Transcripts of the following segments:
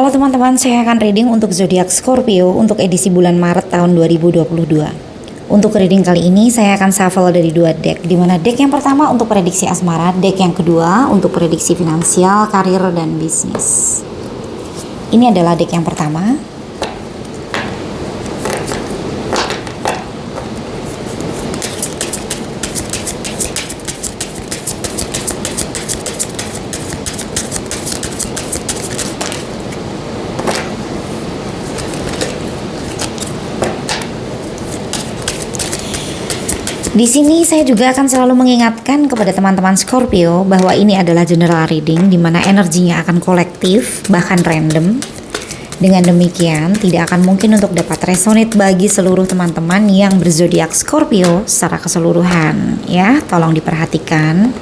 Halo teman-teman, saya akan reading untuk zodiak Scorpio untuk edisi bulan Maret tahun 2022. Untuk reading kali ini saya akan shuffle dari dua deck, di mana deck yang pertama untuk prediksi asmara, deck yang kedua untuk prediksi finansial, karir, dan bisnis. Ini adalah deck yang pertama. Di sini saya juga akan selalu mengingatkan kepada teman-teman Scorpio bahwa ini adalah general reading di mana energinya akan kolektif bahkan random. Dengan demikian tidak akan mungkin untuk dapat resonate bagi seluruh teman-teman yang berzodiak Scorpio secara keseluruhan ya. Tolong diperhatikan.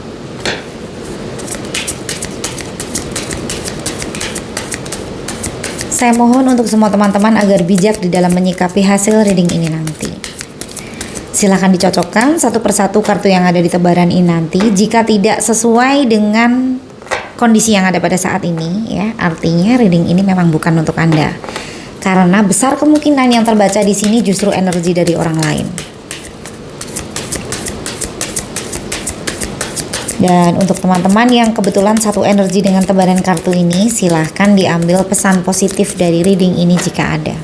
Saya mohon untuk semua teman-teman agar bijak di dalam menyikapi hasil reading ini nanti. Silahkan dicocokkan satu persatu kartu yang ada di tebaran ini nanti. Jika tidak sesuai dengan kondisi yang ada pada saat ini ya, artinya reading ini memang bukan untuk Anda. Karena besar kemungkinan yang terbaca di sini justru energi dari orang lain. Dan untuk teman-teman yang kebetulan satu energi dengan tebaran kartu ini, silahkan diambil pesan positif dari reading ini jika ada.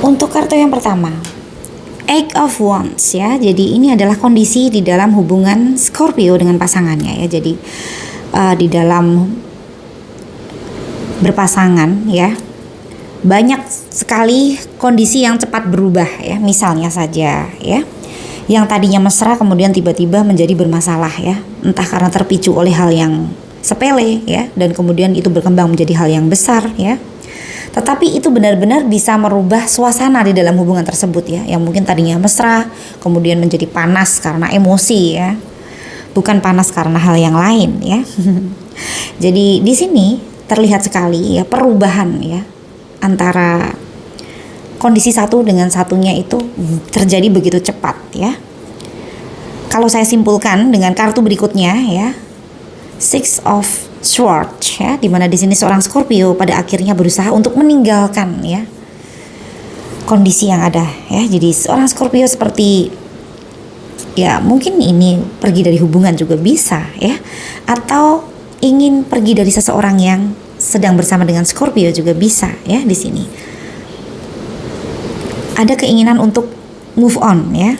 Untuk kartu yang pertama, Eight of Wands ya. Jadi ini adalah kondisi di dalam hubungan Scorpio dengan pasangannya ya. Jadi di dalam berpasangan ya, banyak sekali kondisi yang cepat berubah ya. Misalnya saja ya, yang tadinya mesra kemudian tiba-tiba menjadi bermasalah ya. Entah karena terpicu oleh hal yang sepele ya, dan kemudian itu berkembang menjadi hal yang besar ya. Tetapi itu benar-benar bisa merubah suasana di dalam hubungan tersebut ya. Yang mungkin tadinya mesra, kemudian menjadi panas karena emosi ya. Bukan panas karena hal yang lain ya. Jadi di sini terlihat sekali ya perubahan ya. Antara kondisi satu dengan satunya itu terjadi begitu cepat ya. Kalau saya simpulkan dengan kartu berikutnya ya. Six of Swords ya, dimana di sini seorang Scorpio pada akhirnya berusaha untuk meninggalkan ya kondisi yang ada ya. Jadi seorang Scorpio seperti ya mungkin ini pergi dari hubungan juga bisa ya, atau ingin pergi dari seseorang yang sedang bersama dengan Scorpio juga bisa ya. Di sini ada keinginan untuk move on ya.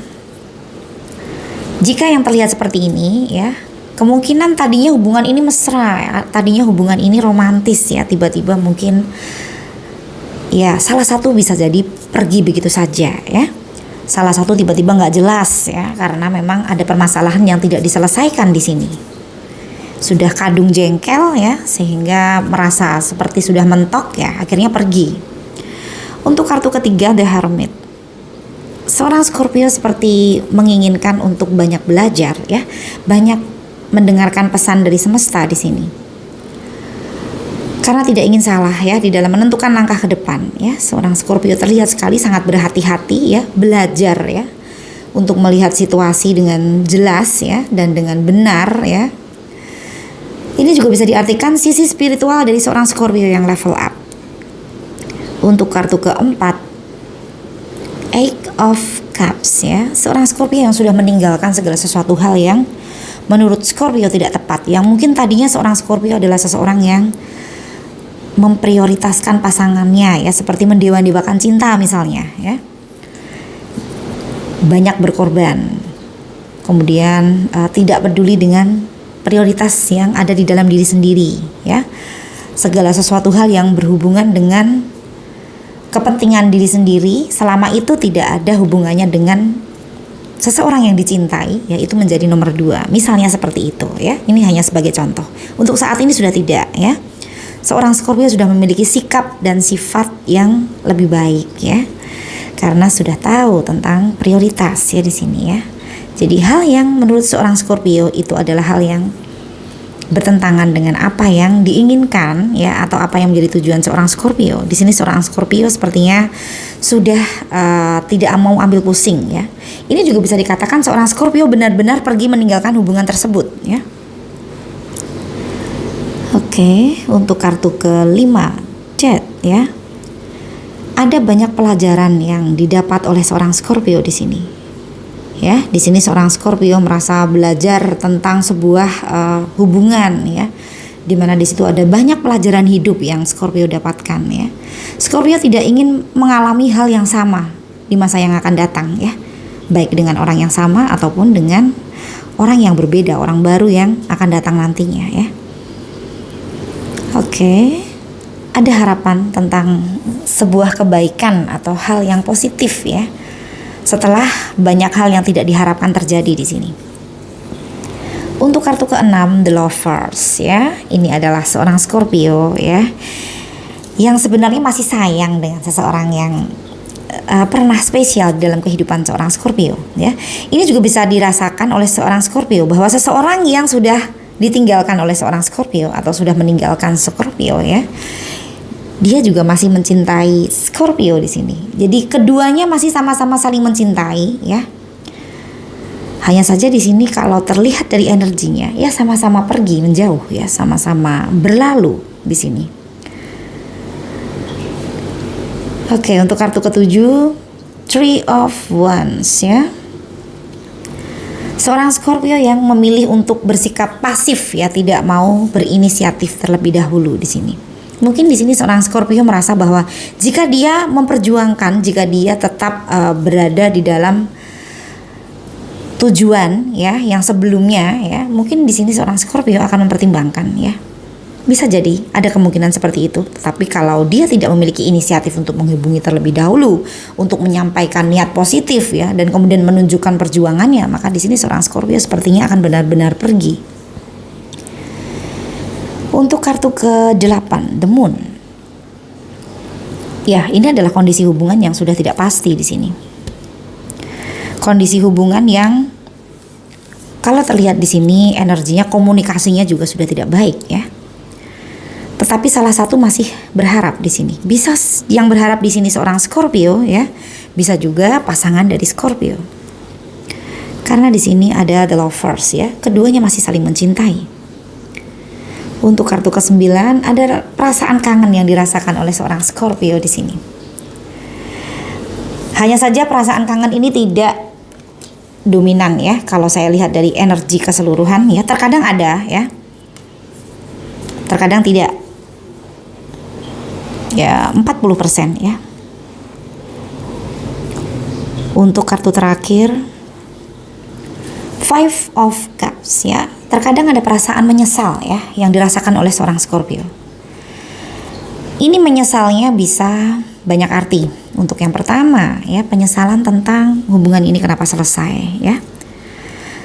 Jika yang terlihat seperti ini ya, kemungkinan tadinya hubungan ini mesra, tadinya hubungan ini romantis ya, tiba-tiba mungkin ya salah satu bisa jadi pergi begitu saja ya. Salah satu tiba-tiba nggak jelas ya, karena memang ada permasalahan yang tidak diselesaikan di sini. Sudah kadung jengkel ya, sehingga merasa seperti sudah mentok ya, akhirnya pergi. Untuk kartu ketiga The Hermit. Seorang Scorpio seperti menginginkan untuk banyak belajar ya, banyak mendengarkan pesan dari semesta di sini. Karena tidak ingin salah ya di dalam menentukan langkah ke depan ya. Seorang Scorpio terlihat sekali sangat berhati-hati ya, belajar ya untuk melihat situasi dengan jelas ya dan dengan benar ya. Ini juga bisa diartikan sisi spiritual dari seorang Scorpio yang level up. Untuk kartu keempat, Eight of Cups ya. Seorang Scorpio yang sudah meninggalkan segala sesuatu hal yang menurut Scorpio tidak tepat. Yang mungkin tadinya seorang Scorpio adalah seseorang yang memprioritaskan pasangannya ya, seperti mendewa-dewakan cinta misalnya ya. Banyak berkorban. Kemudian tidak peduli dengan prioritas yang ada di dalam diri sendiri ya. Segala sesuatu hal yang berhubungan dengan kepentingan diri sendiri selama itu tidak ada hubungannya dengan seseorang yang dicintai, ya itu menjadi nomor 2. Misalnya seperti itu ya. Ini hanya sebagai contoh. Untuk saat ini sudah tidak ya. Seorang Scorpio sudah memiliki sikap dan sifat yang lebih baik ya. Karena sudah tahu tentang prioritas ya di sini ya. Jadi hal yang menurut seorang Scorpio itu adalah hal yang bertentangan dengan apa yang diinginkan ya, atau apa yang menjadi tujuan seorang Scorpio. Di sini seorang Scorpio sepertinya sudah tidak mau ambil pusing ya. Ini juga bisa dikatakan seorang Scorpio benar-benar pergi meninggalkan hubungan tersebut ya. Oke, untuk kartu kelima, Jet ya. Ada banyak pelajaran yang didapat oleh seorang Scorpio di sini. Ya, di sini seorang Scorpio merasa belajar tentang sebuah hubungan ya, dimana di situ ada banyak pelajaran hidup yang Scorpio dapatkan ya. Scorpio tidak ingin mengalami hal yang sama di masa yang akan datang ya, baik dengan orang yang sama ataupun dengan orang yang berbeda, orang baru yang akan datang nantinya ya. Oke, ada harapan tentang sebuah kebaikan atau hal yang positif ya, setelah banyak hal yang tidak diharapkan terjadi di sini. Untuk kartu ke-6, The Lovers ya. Ini adalah seorang Scorpio ya, yang sebenarnya masih sayang dengan seseorang yang pernah spesial dalam kehidupan seorang Scorpio ya. Ini juga bisa dirasakan oleh seorang Scorpio bahwa seseorang yang sudah ditinggalkan oleh seorang Scorpio atau sudah meninggalkan Scorpio ya, dia juga masih mencintai Scorpio di sini. Jadi keduanya masih sama-sama saling mencintai ya. Hanya saja di sini kalau terlihat dari energinya ya sama-sama pergi menjauh ya, sama-sama berlalu di sini. Oke, untuk kartu ke-7, Three of Wands ya. Seorang Scorpio yang memilih untuk bersikap pasif ya, tidak mau berinisiatif terlebih dahulu di sini. Mungkin di sini seorang Scorpio merasa bahwa jika dia memperjuangkan, jika dia tetap berada di dalam tujuan ya yang sebelumnya ya, mungkin di sini seorang Scorpio akan mempertimbangkan ya. Bisa jadi ada kemungkinan seperti itu. Tapi kalau dia tidak memiliki inisiatif untuk menghubungi terlebih dahulu, untuk menyampaikan niat positif ya, dan kemudian menunjukkan perjuangannya, maka di sini seorang Scorpio sepertinya akan benar-benar pergi. Untuk kartu ke-8, The Moon. Ya, ini adalah kondisi hubungan yang sudah tidak pasti di sini. Kondisi hubungan yang kalau terlihat di sini energinya, komunikasinya juga sudah tidak baik ya. Tetapi salah satu masih berharap di sini. Bisa yang berharap di sini seorang Scorpio ya, bisa juga pasangan dari Scorpio. Karena di sini ada The Lovers ya, keduanya masih saling mencintai. Untuk kartu ke-9 ada perasaan kangen yang dirasakan oleh seorang Scorpio di sini. Hanya saja perasaan kangen ini tidak dominan ya, kalau saya lihat dari energi keseluruhan ya, terkadang ada ya, terkadang tidak. Ya 40% ya. Untuk kartu terakhir, Five of Cups ya. Terkadang ada perasaan menyesal ya yang dirasakan oleh seorang Scorpio. Ini menyesalnya bisa banyak arti. Untuk yang pertama ya, penyesalan tentang hubungan ini kenapa selesai ya.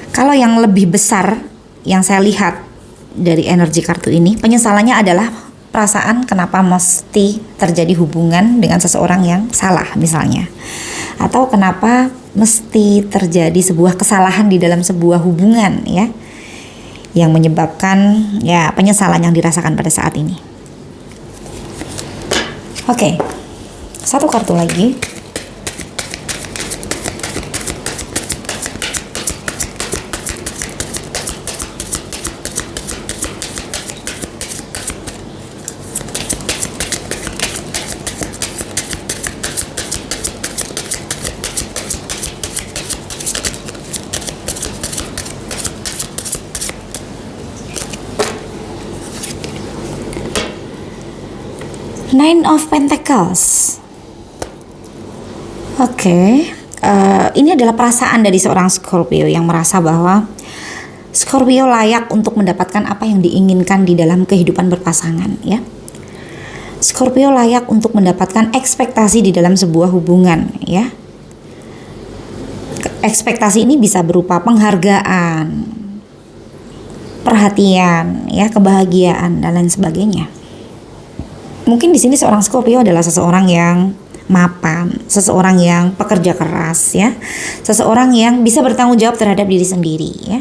Kalau yang lebih besar yang saya lihat dari energi kartu ini, penyesalannya adalah perasaan kenapa mesti terjadi hubungan dengan seseorang yang salah misalnya, atau kenapa mesti terjadi sebuah kesalahan di dalam sebuah hubungan ya, yang menyebabkan ya penyesalan yang dirasakan pada saat ini. Oke, satu kartu lagi. Nine of Pentacles. Oke, ini adalah perasaan dari seorang Scorpio yang merasa bahwa Scorpio layak untuk mendapatkan apa yang diinginkan di dalam kehidupan berpasangan ya. Scorpio layak untuk mendapatkan ekspektasi di dalam sebuah hubungan, ya. Ekspektasi ini bisa berupa penghargaan, perhatian, ya, kebahagiaan dan lain sebagainya. Mungkin di sini seorang Scorpio adalah seseorang yang mapan, seseorang yang pekerja keras, ya, seseorang yang bisa bertanggung jawab terhadap diri sendiri, ya,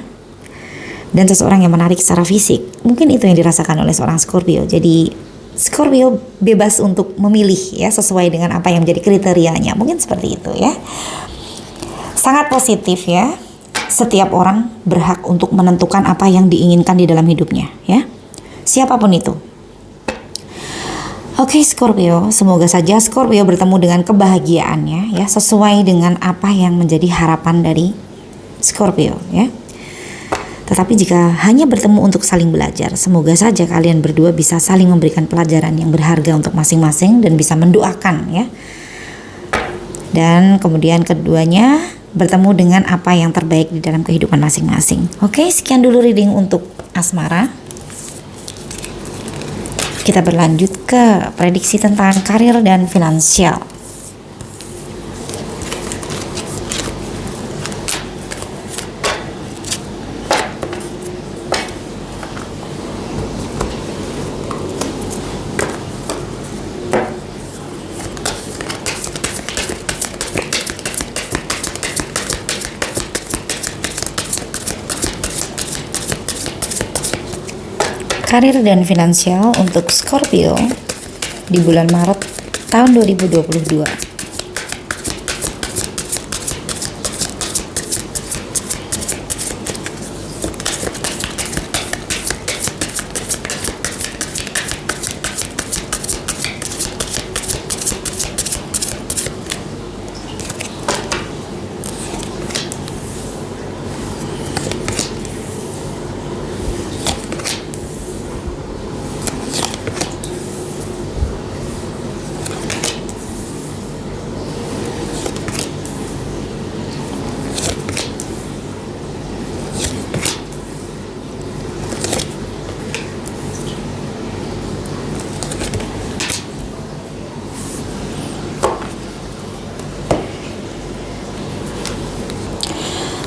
dan seseorang yang menarik secara fisik. Mungkin itu yang dirasakan oleh seorang Scorpio. Jadi Scorpio bebas untuk memilih, ya, sesuai dengan apa yang menjadi kriterianya. Mungkin seperti itu, ya. Sangat positif, ya. Setiap orang berhak untuk menentukan apa yang diinginkan di dalam hidupnya, ya. Siapapun itu. Oke, Scorpio, semoga saja Scorpio bertemu dengan kebahagiaannya, ya, sesuai dengan apa yang menjadi harapan dari Scorpio, ya. Tetapi jika hanya bertemu untuk saling belajar, semoga saja kalian berdua bisa saling memberikan pelajaran yang berharga untuk masing-masing dan bisa mendoakan, ya. Dan kemudian keduanya bertemu dengan apa yang terbaik di dalam kehidupan masing-masing. Oke, sekian dulu reading untuk asmara. Kita berlanjut ke prediksi tentang karir dan finansial. Karir dan finansial untuk Scorpio di bulan Maret tahun 2022.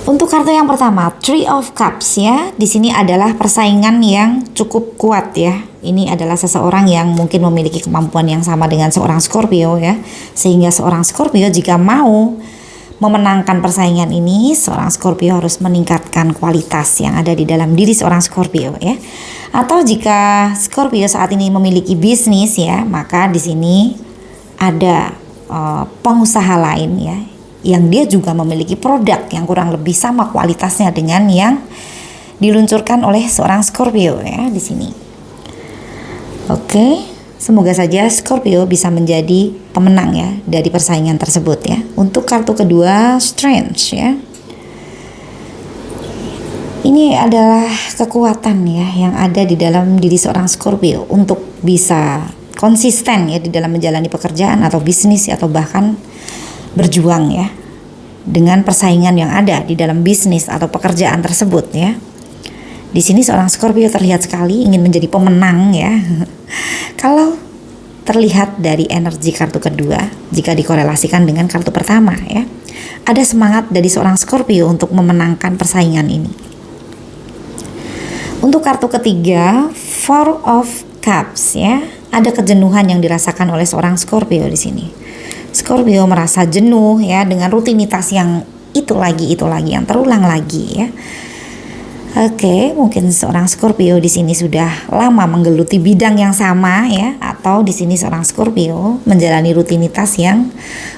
Untuk kartu yang pertama, Three of Cups, ya. Di sini adalah persaingan yang cukup kuat, ya. Ini adalah seseorang yang mungkin memiliki kemampuan yang sama dengan seorang Scorpio, ya. Sehingga seorang Scorpio jika mau memenangkan persaingan ini, seorang Scorpio harus meningkatkan kualitas yang ada di dalam diri seorang Scorpio, ya. Atau jika Scorpio saat ini memiliki bisnis, ya, maka di sini ada pengusaha lain, ya, yang dia juga memiliki produk yang kurang lebih sama kualitasnya dengan yang diluncurkan oleh seorang Scorpio, ya, di sini. Oke, semoga saja Scorpio bisa menjadi pemenang, ya, dari persaingan tersebut, ya. Untuk kartu kedua, Strength, ya. Ini adalah kekuatan, ya, yang ada di dalam diri seorang Scorpio untuk bisa konsisten, ya, di dalam menjalani pekerjaan atau bisnis, atau bahkan berjuang, ya, dengan persaingan yang ada di dalam bisnis atau pekerjaan tersebut, ya. Di sini seorang Scorpio terlihat sekali ingin menjadi pemenang, ya. Kalau terlihat dari energi kartu kedua, jika dikorelasikan dengan kartu pertama, ya, ada semangat dari seorang Scorpio untuk memenangkan persaingan ini. Untuk kartu ketiga, Four of Cups, ya, ada kejenuhan yang dirasakan oleh seorang Scorpio di sini. Scorpio merasa jenuh, ya, dengan rutinitas yang itu lagi yang terulang lagi, ya. Oke, mungkin seorang Scorpio di sini sudah lama menggeluti bidang yang sama, ya, atau di sini seorang Scorpio menjalani rutinitas yang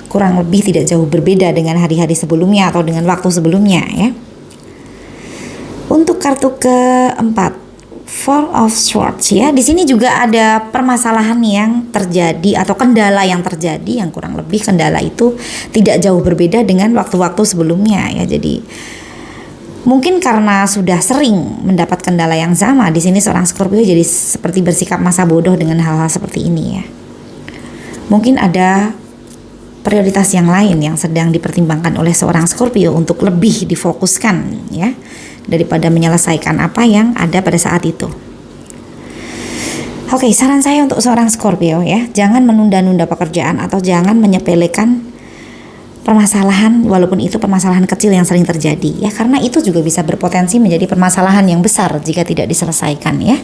kurang lebih tidak jauh berbeda dengan hari-hari sebelumnya atau dengan waktu sebelumnya, ya. Untuk kartu keempat, Four of Swords, ya. Di sini juga ada permasalahan yang terjadi atau kendala yang terjadi yang kurang lebih kendala itu tidak jauh berbeda dengan waktu-waktu sebelumnya, ya. Jadi mungkin karena sudah sering mendapat kendala yang sama, di sini seorang Scorpio jadi seperti bersikap masa bodoh dengan hal-hal seperti ini, ya. Mungkin ada prioritas yang lain yang sedang dipertimbangkan oleh seorang Scorpio untuk lebih difokuskan, ya, daripada menyelesaikan apa yang ada pada saat itu. Oke, saran saya untuk seorang Scorpio ya, jangan menunda-nunda pekerjaan atau jangan menyepelekan permasalahan walaupun itu permasalahan kecil yang sering terjadi ya, karena itu juga bisa berpotensi menjadi permasalahan yang besar jika tidak diselesaikan ya.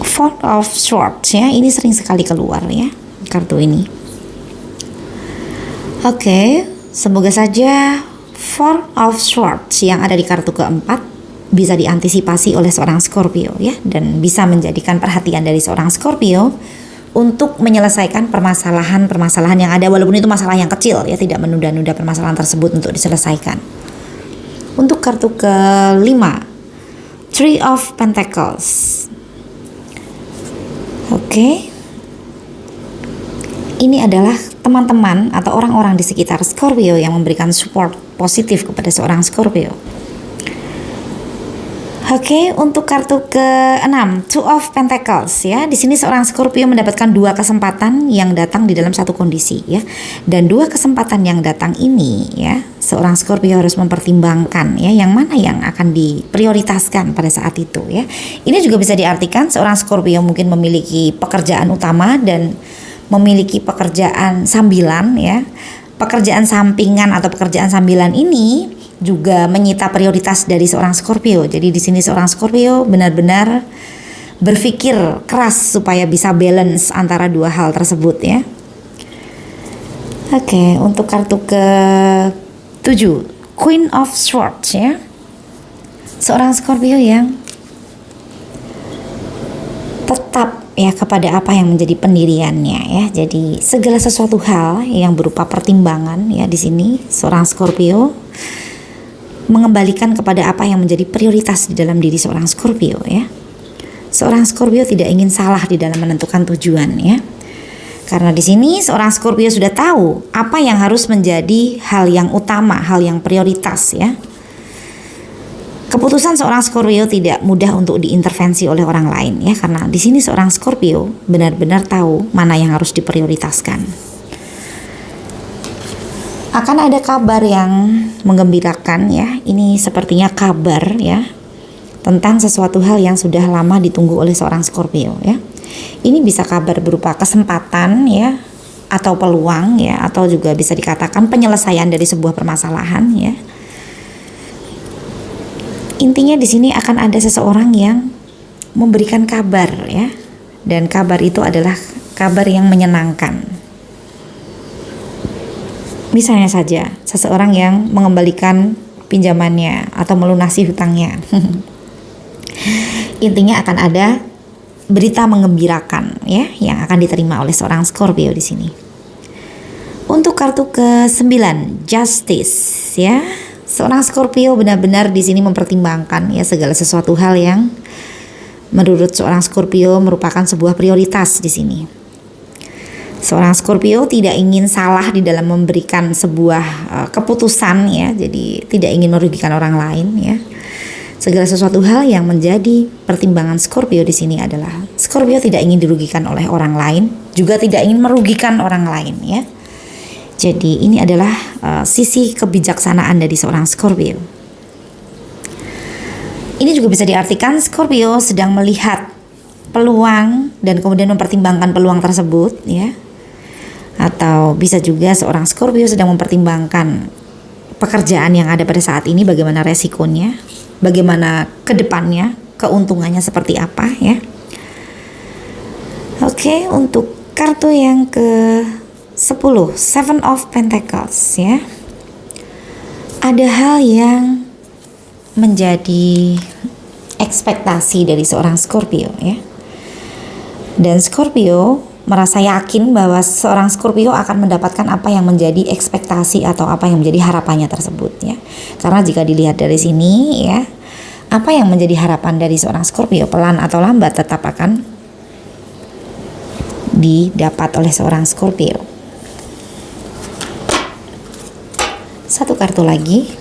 Four of Swords ya, ini sering sekali keluar ya kartu ini. Oke, semoga saja Four of Swords yang ada di kartu keempat bisa diantisipasi oleh seorang Scorpio ya, dan bisa menjadikan perhatian dari seorang Scorpio untuk menyelesaikan permasalahan-permasalahan yang ada walaupun itu masalah yang kecil ya, tidak menunda-nunda permasalahan tersebut untuk diselesaikan. Untuk kartu kelima, Three of Pentacles. Oke. Ini adalah teman-teman atau orang-orang di sekitar Scorpio yang memberikan support positif kepada seorang Scorpio. Oke, untuk kartu ke-6, Two of Pentacles ya. Di sini seorang Scorpio mendapatkan dua kesempatan yang datang di dalam satu kondisi ya. Dan dua kesempatan yang datang ini ya, seorang Scorpio harus mempertimbangkan ya yang mana yang akan diprioritaskan pada saat itu ya. Ini juga bisa diartikan seorang Scorpio mungkin memiliki pekerjaan utama dan memiliki pekerjaan sambilan ya. Pekerjaan sampingan atau pekerjaan sambilan ini juga menyita prioritas dari seorang Scorpio. Jadi di sini seorang Scorpio benar-benar berpikir keras supaya bisa balance antara dua hal tersebut ya. Oke, untuk kartu ke-7, Queen of Swords ya. Seorang Scorpio yang tetap ya kepada apa yang menjadi pendiriannya ya. Jadi segala sesuatu hal yang berupa pertimbangan ya, di sini seorang Scorpio mengembalikan kepada apa yang menjadi prioritas di dalam diri seorang Scorpio ya. Seorang Scorpio tidak ingin salah di dalam menentukan tujuan ya. Karena di sini seorang Scorpio sudah tahu apa yang harus menjadi hal yang utama, hal yang prioritas ya. Keputusan seorang Scorpio tidak mudah untuk diintervensi oleh orang lain ya, karena di sini seorang Scorpio benar-benar tahu mana yang harus diprioritaskan. Akan ada kabar yang menggembirakan ya. Ini sepertinya kabar ya tentang sesuatu hal yang sudah lama ditunggu oleh seorang Scorpio ya. Ini bisa kabar berupa kesempatan ya, atau peluang ya, atau juga bisa dikatakan penyelesaian dari sebuah permasalahan ya. Intinya di sini akan ada seseorang yang memberikan kabar ya, dan kabar itu adalah kabar yang menyenangkan. Misalnya saja seseorang yang mengembalikan pinjamannya atau melunasi hutangnya. Intinya akan ada berita menggembirakan ya yang akan diterima oleh seorang Scorpio di sini. Untuk kartu ke-9, Justice ya. Seorang Scorpio benar-benar di sini mempertimbangkan ya segala sesuatu hal yang menurut seorang Scorpio merupakan sebuah prioritas di sini. Seorang Scorpio tidak ingin salah di dalam memberikan sebuah keputusan ya, jadi tidak ingin merugikan orang lain ya. Segala sesuatu hal yang menjadi pertimbangan Scorpio di sini adalah Scorpio tidak ingin dirugikan oleh orang lain, juga tidak ingin merugikan orang lain ya. Jadi ini adalah sisi kebijaksanaan dari seorang Scorpio. Ini juga bisa diartikan Scorpio sedang melihat peluang dan kemudian mempertimbangkan peluang tersebut ya. Atau bisa juga seorang Scorpio sedang mempertimbangkan pekerjaan yang ada pada saat ini, bagaimana resikonya, bagaimana kedepannya, keuntungannya seperti apa ya. Oke, untuk kartu yang ke-10, Seven of Pentacles ya. Ada hal yang menjadi ekspektasi dari seorang Scorpio ya. Dan Scorpio merasa yakin bahwa seorang Scorpio akan mendapatkan apa yang menjadi ekspektasi atau apa yang menjadi harapannya tersebut ya. Karena jika dilihat dari sini ya, apa yang menjadi harapan dari seorang Scorpio pelan atau lambat tetap akan didapat oleh seorang Scorpio. Satu kartu lagi.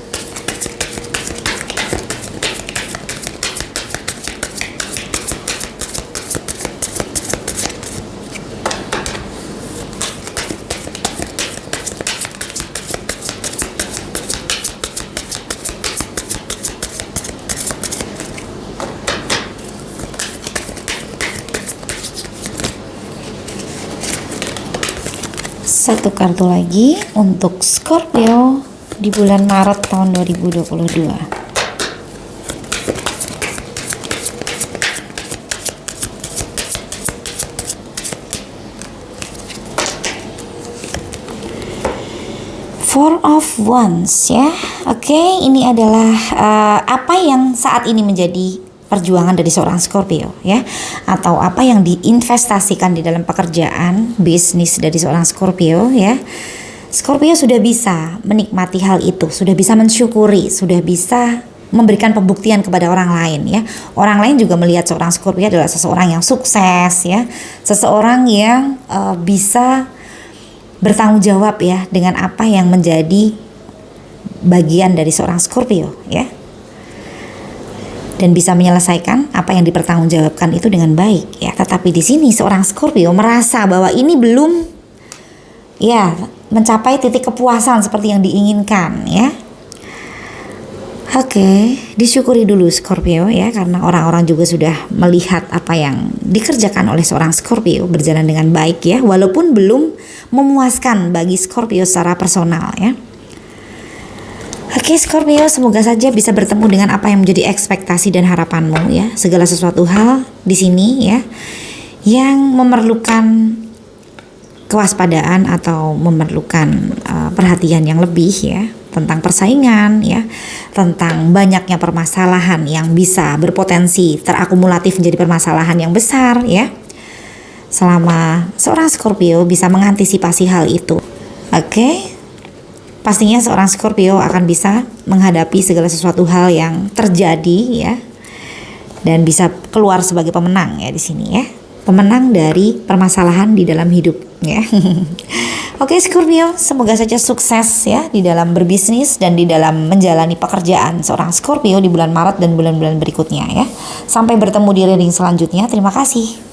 Satu kartu lagi untuk Scorpio di bulan Maret tahun 2022. Four of Wands ya. Oke, ini adalah apa yang saat ini menjadi perjuangan dari seorang Scorpio ya, atau apa yang diinvestasikan di dalam pekerjaan bisnis dari seorang Scorpio ya. Scorpio sudah bisa menikmati hal itu, sudah bisa mensyukuri, sudah bisa memberikan pembuktian kepada orang lain ya. Orang lain juga melihat seorang Scorpio adalah seseorang yang sukses ya, seseorang yang bisa bertanggung jawab ya dengan apa yang menjadi bagian dari seorang Scorpio ya, dan bisa menyelesaikan apa yang dipertanggungjawabkan itu dengan baik ya. Tetapi di sini seorang Scorpio merasa bahwa ini belum ya mencapai titik kepuasan seperti yang diinginkan ya. Oke, disyukuri dulu Scorpio ya, karena orang-orang juga sudah melihat apa yang dikerjakan oleh seorang Scorpio berjalan dengan baik ya, walaupun belum memuaskan bagi Scorpio secara personal ya. Oke Scorpio, semoga saja bisa bertemu dengan apa yang menjadi ekspektasi dan harapanmu ya. Segala sesuatu hal di sini ya yang memerlukan kewaspadaan atau memerlukan perhatian yang lebih ya, tentang persaingan ya, tentang banyaknya permasalahan yang bisa berpotensi terakumulatif menjadi permasalahan yang besar ya. Selama seorang Scorpio bisa mengantisipasi hal itu, oke, pastinya seorang Scorpio akan bisa menghadapi segala sesuatu hal yang terjadi ya, dan bisa keluar sebagai pemenang ya di sini ya, pemenang dari permasalahan di dalam hidup ya. Oke Scorpio, semoga saja sukses ya di dalam berbisnis dan di dalam menjalani pekerjaan seorang Scorpio di bulan Maret dan bulan-bulan berikutnya ya. Sampai bertemu di reading selanjutnya. Terima kasih.